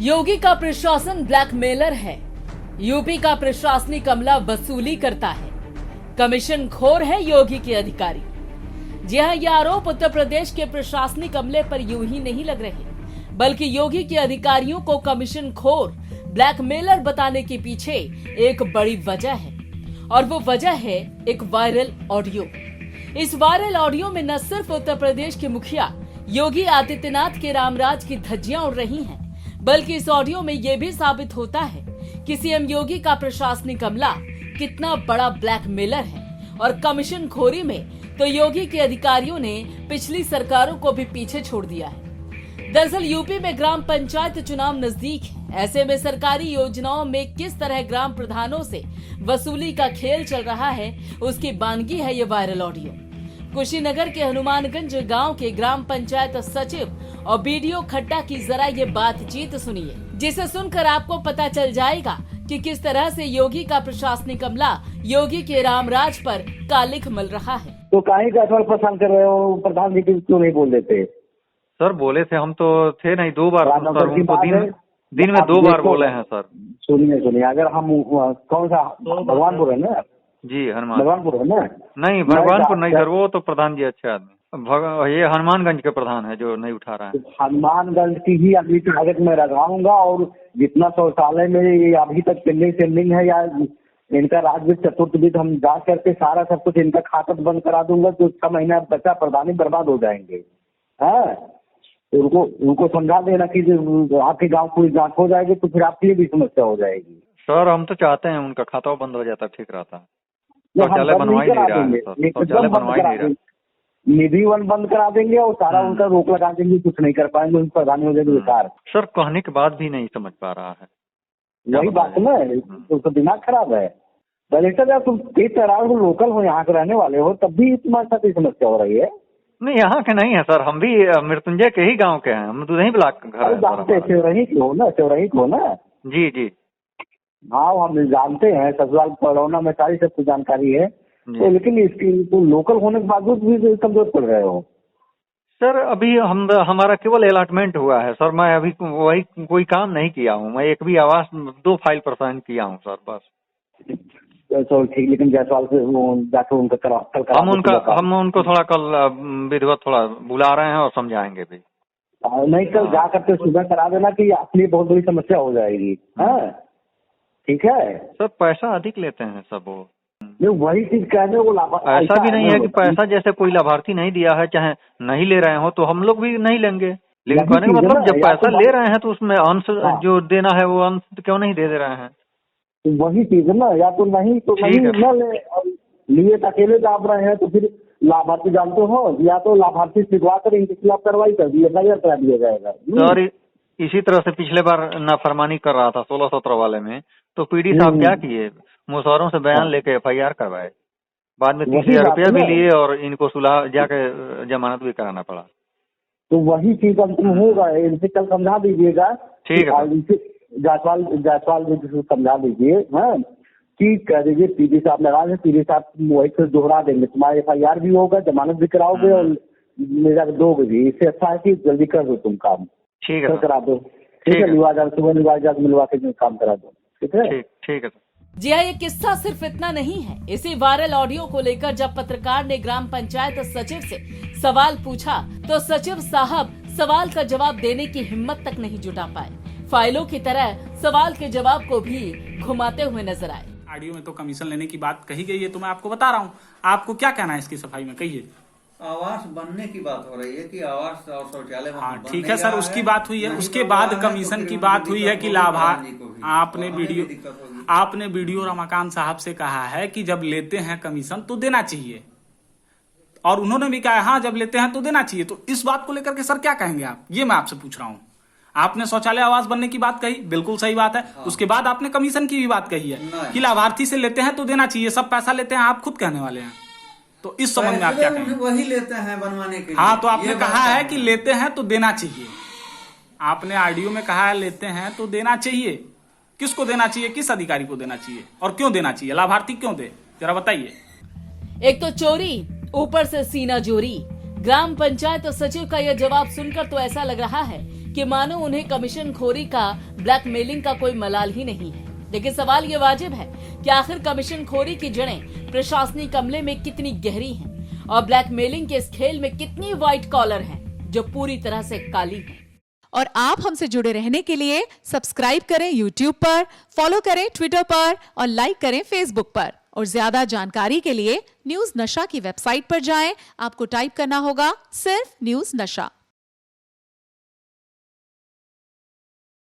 योगी का प्रशासन ब्लैकमेलर है। यूपी का प्रशासनिक अमला वसूली करता है। कमीशन खोर है योगी के अधिकारी। जी हां, ये आरोप उत्तर प्रदेश के प्रशासनिक अमले पर यूं ही नहीं लग रहे, बल्कि योगी के अधिकारियों को कमीशन खोर, ब्लैकमेलर बताने के पीछे एक बड़ी वजह है, और वो वजह है एक वायरल ऑडियो। इस वायरल ऑडियो में न सिर्फ उत्तर प्रदेश के मुखिया योगी आदित्यनाथ के रामराज की धज्जियां उड़ रही हैं, बल्कि इस ऑडियो में यह भी साबित होता है कि सीएम योगी का प्रशासनिक अमला कितना बड़ा ब्लैकमेलर है। और कमीशन खोरी में तो योगी के अधिकारियों ने पिछली सरकारों को भी पीछे छोड़ दिया है। दरअसल यूपी में ग्राम पंचायत चुनाव नजदीक है। ऐसे में सरकारी योजनाओं में किस तरह ग्राम प्रधानों से वसूली का खेल चल रहा है, उसकी बानगी है ये वायरल ऑडियो। कुशीनगर के हनुमानगंज गांव के ग्राम पंचायत सचिव और बीडीओ खट्टा की जरा ये बातचीत सुनिए, जिसे सुनकर आपको पता चल जाएगा कि किस तरह से योगी का प्रशासनिक अमला योगी के रामराज पर कालिख मल रहा है। तो काहे का असर पसंद कर रहे हो? प्रधान जी क्यों नहीं बोल देते? सर बोले थे, हम तो थे नहीं, 2 बार सर उनको दिन में 2 बार बोले हैं सर। सुनिए, अगर हम कौन सा भगवानपुर है ना? जी भगवानपुर है ना? नहीं, भगवानपुर नहीं सर, वो तो प्रधान जी अच्छे आदमी। ये हनुमानगंज के प्रधान है जो नहीं उठा रहा है। हनुमानगंज की ही अभी टारगेट में लगाऊंगा, और जितना शौचालय में ये अभी तक पेंडिंग है, या इनका राजवीर चतुर्थविद हम जांच करके सारा सब कुछ इनका खाता बंद करा दूंगा, तो 6 महीना बच्चा प्रधानी बर्बाद हो जाएंगे। उनको समझा देना कि आपके गांव पूरी जांच हो जाएगी, तो फिर आपके लिए भी समस्या हो जाएगी। सर हम तो चाहते हैं उनका खाता बंद हो जाता, ठीक रहता। शौचालय बनवा ही नहीं रहा है सर, शौचालय बनवा ही नहीं रहा। निधि वन बंद करा देंगे और सारा उनका रोक लगा देंगे, कुछ नहीं कर पाएंगे, उनकी प्रधानी हो जाएगी बेकार। सर कहने के बाद भी नहीं समझ पा रहा है। वही बात है ना, तो दिमाग खराब है। पहले सर तुम तेज तरार हो, लोकल हो, यहाँ के रहने वाले हो, तब भी तुम्हारे साथ समस्या हो रही है। नहीं, यहाँ के नहीं है सर, हम भी मृत्युंजय के ही गांव के हैं, हम तो नहीं ब्लॉक घर है। सेवरही की हो ना? जी जी हाँ, हम जानते हैं, ससुराल पड़ौना में सारी सबकी जानकारी है। तो लेकिन इसकी तो लोकल होने के बावजूद भी कमजोर पड़ रहे हो सर। अभी हमारा केवल अलॉटमेंट हुआ है सर, मैं अभी वही कोई काम नहीं किया हूँ। मैं एक भी आवास 2 फाइल पर साइन किया हूँ सर, बस। तो ठीक, लेकिन जायसवाल से जाकर उनका हम उनको थोड़ा कल विधिवत थोड़ा बुला रहे हैं और समझाएंगे भी। नहीं, कल जा करके सुबह करा देना कि आपके लिए बहुत बड़ी समस्या हो जाएगी। ठीक है सर, पैसा अधिक लेते हैं सब वो। वही चीज कहने वो ऐसा भी नहीं है कि पैसा जैसे कोई लाभार्थी नहीं दिया है, चाहे नहीं ले रहे हो तो हम लोग भी नहीं लेंगे, लेकिन कहने का मतलब जब पैसा ले रहे हैं तो उसमें अंश जो देना है वो अंश क्यों नहीं दे रहे हैं? वही चीज है ना, या तो नहीं न लिए अकेले दाब रहे हैं, तो फिर लाभार्थी जानते हो, या तो लाभार्थी सिखवा कर इनके खिलाफ कार्रवाई कर दी, एफआईआर करा दिया जाएगा। सर इसी तरह से पिछले बार नाफरमानी कर रहा था 16-17 वाले में, तो पीडी साहब क्या किए, मुशहरों से बयान लेके एफआईआर करवाए, बाद में 30,000 रुपया भी लिए और इनको सुलह जाके जमानत भी कराना पड़ा। तो वही चीज अंतिम होगा, इनसे कल समझा दीजिएगा। ठीक है, जायसवाल जी समझा दीजिए कि कह दीजिए पीडी साहब लगा दें, पीडी साहब वही से दोहरा देंगे, तुम्हारा एफआईआर भी होगा, जमानत भी कराओगे और मेरा दोगे भी। इससे अच्छा है कि जल्दी कर दो तुम काम। ठीक है, करा दो। ठीक है, सुबह मिलवा के काम करा दो। ठीक है, ठीक है। जी हाँ, ये किस्सा सिर्फ इतना नहीं है। इसी वायरल ऑडियो को लेकर जब पत्रकार ने ग्राम पंचायत सचिव से सवाल पूछा, तो सचिव साहब सवाल का जवाब देने की हिम्मत तक नहीं जुटा पाए। फाइलों की तरह सवाल के जवाब को भी घुमाते हुए नजर आए। ऑडियो में तो कमीशन लेने की बात कही गई है, तो मैं आपको बता रहा हूँ। आपको क्या कहना है इसकी सफाई में, कहिए। आवास बनने की बात हो रही है कि आवास और शौचालय। हाँ ठीक है सर, उसकी बात हुई है। उसके बाद कमीशन की बात हुई है कि आपने वीडियो रमाकांत साहब से कहा है कि जब लेते हैं कमीशन तो देना चाहिए, और उन्होंने भी कहा हाँ जब लेते हैं तो देना चाहिए। तो इस बात को लेकर के सर क्या कहेंगे आप, ये मैं आपसे पूछ रहा हूँ। आपने शौचालय आवास बनने की बात कही, बिल्कुल सही बात है। हाँ। उसके बाद आपने कमीशन की भी बात कही है कि लाभार्थी से लेते हैं तो देना चाहिए, सब पैसा लेते हैं, आप खुद कहने वाले हैं। तो इस संबंध में आप क्या कहेंगे? वही लेते हैं बनवाने के लिए। हाँ, तो आपने कहा है कि लेते हैं तो देना चाहिए। आपने ऑडियो में कहा है लेते हैं तो देना चाहिए। किसको देना चाहिए, किस अधिकारी को देना चाहिए और क्यों देना चाहिए? लाभार्थी क्यों दे, जरा बताइए। एक तो चोरी, ऊपर से सीना जोरी। ग्राम पंचायत सचिव का यह जवाब सुनकर तो ऐसा लग रहा है कि मानो उन्हें कमीशन खोरी का ब्लैकमेलिंग का कोई मलाल ही नहीं है। लेकिन सवाल ये वाजिब है कि आखिर कमीशन खोरी की जड़ें प्रशासनिक अमले में कितनी गहरी हैं और ब्लैकमेलिंग के इस खेल में कितनी व्हाइट कॉलर हैं जो पूरी तरह से काली है। और आप हमसे जुड़े रहने के लिए सब्सक्राइब करें YouTube पर, फॉलो करें ट्विटर पर और लाइक करें Facebook पर। और ज्यादा जानकारी के लिए न्यूज नशा की वेबसाइट पर जाएं। आपको टाइप करना होगा सिर्फ न्यूज नशा।